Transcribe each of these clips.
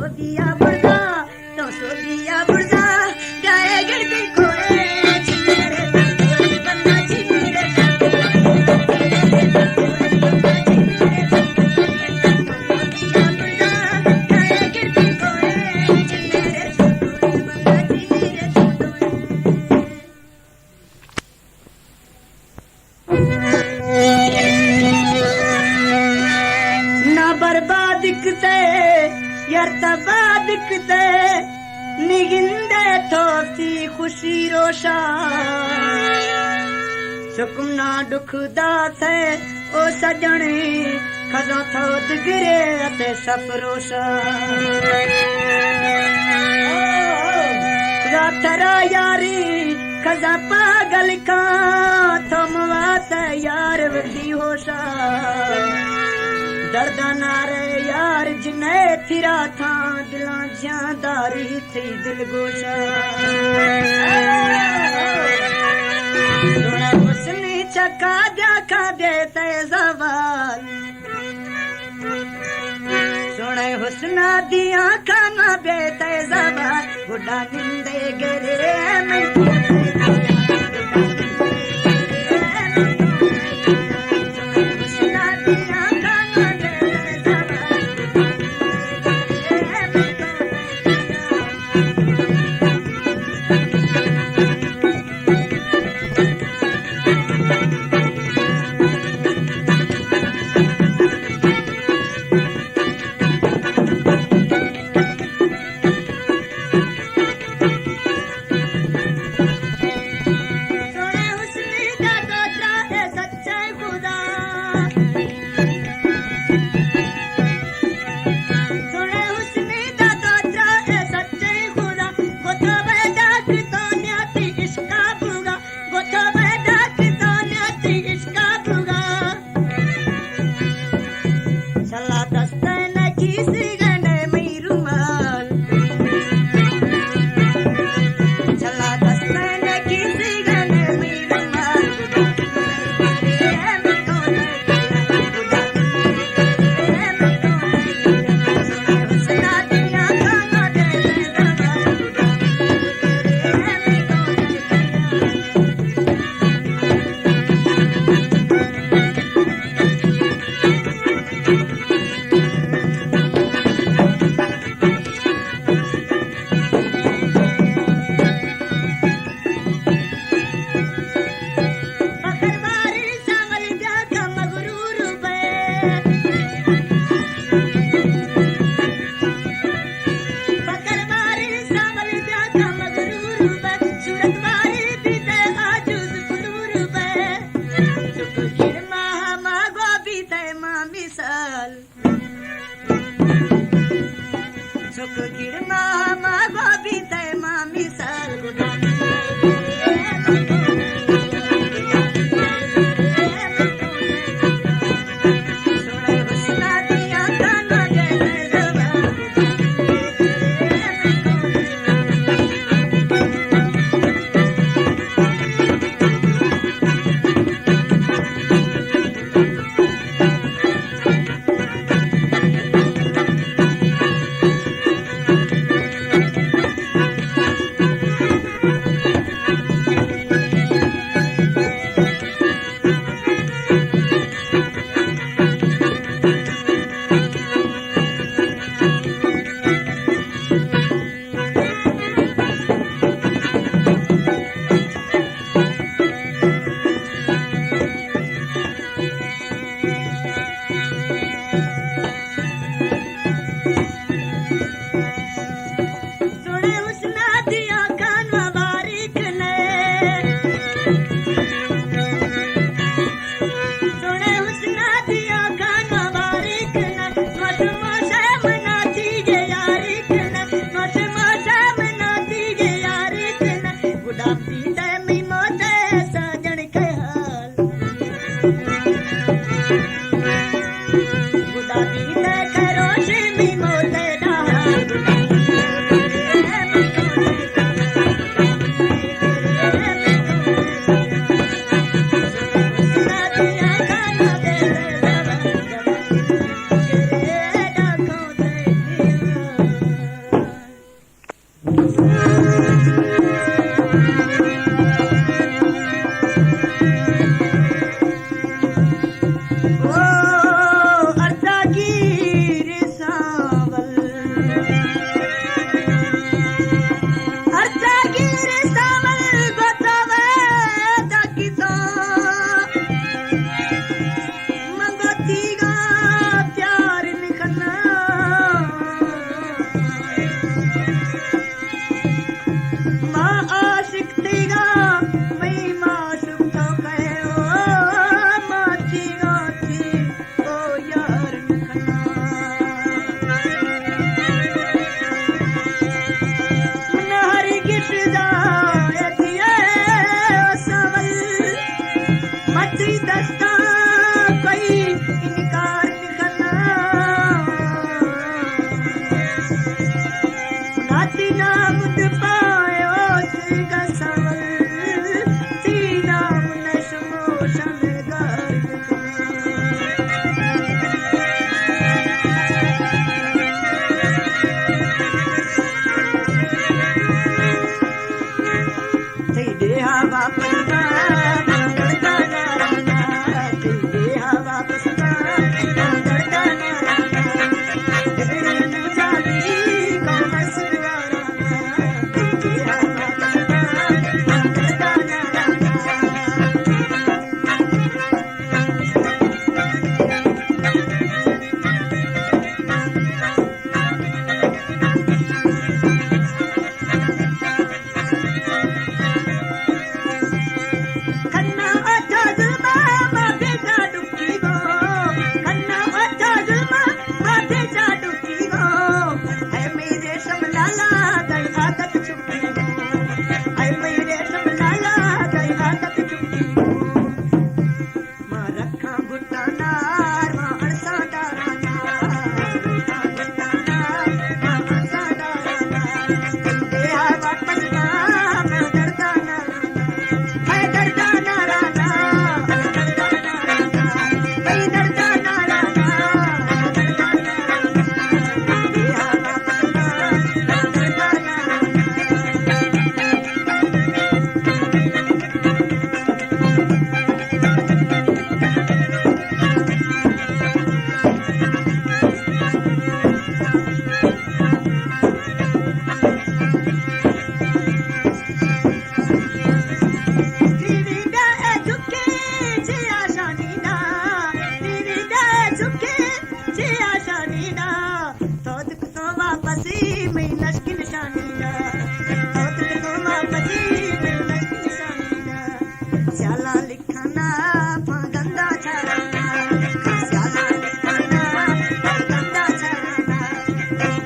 सोदिया बुर्जा तो सोदिया बुर्जा जाए गिरती कोरे चिन्नेरे कोई बन्ना चिन्नेरे दिखते निगिंदे थोसी खुशी रोशा सुकुना दुखदा थे ओ सजने खजा थो दिगरे अते सफरोशा खजा थरा यारी खजा पागल का थम वाते यार वदी होशा दर्द नारे यार जिने थिरा था दिलां ज्यादारी थी दिल गोशा सोना हुस्नी चका देखा देते जवाल सोने हुस्ना दिया खाना देते जवाल बुढ़ा निंदे गिरे मैं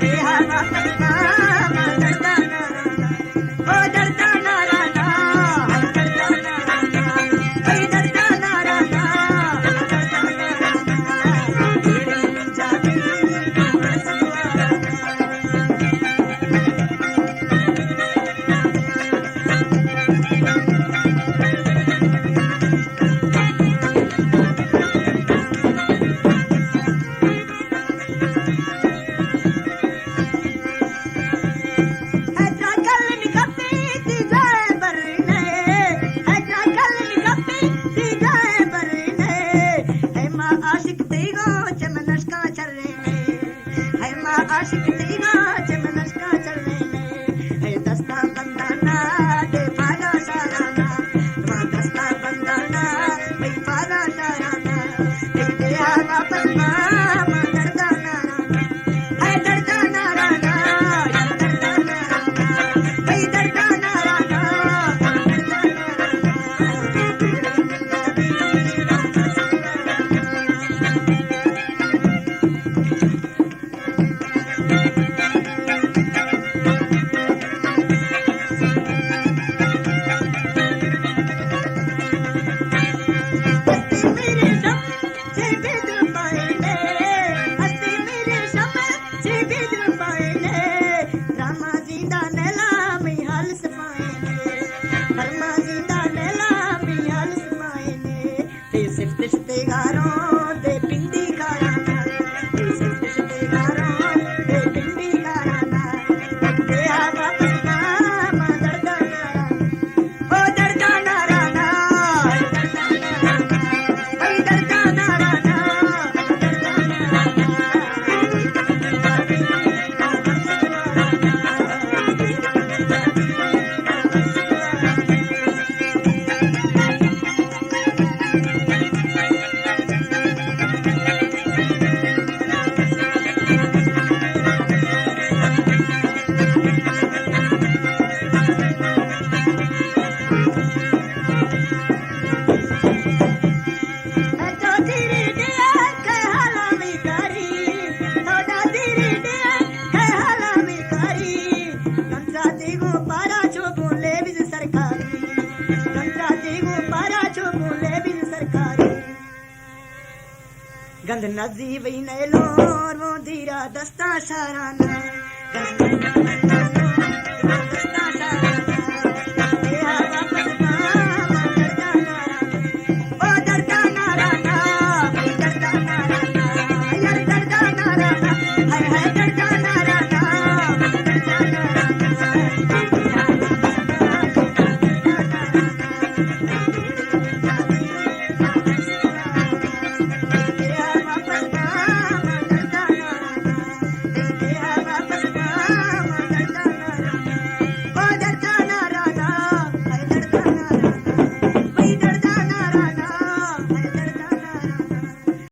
देहा वापस मामा डरदा ना राना ओ डरदा ना राना डरदा ना राना भाई डरदा ना राना डरदा ना राना तेरी जाती आशिक तेरा चमनस का चलने में है दस्ता बंदाना दे पाला साराना वहाँ दस्ता बंदाना भाई पाला साराना दे आ वापस मामा डरदा ना राना है डरदा ना राना डरदा ना राना भाई डरदा ना राना डरदा गंद नजी वही नैलो वो धीरा दस्ता साराना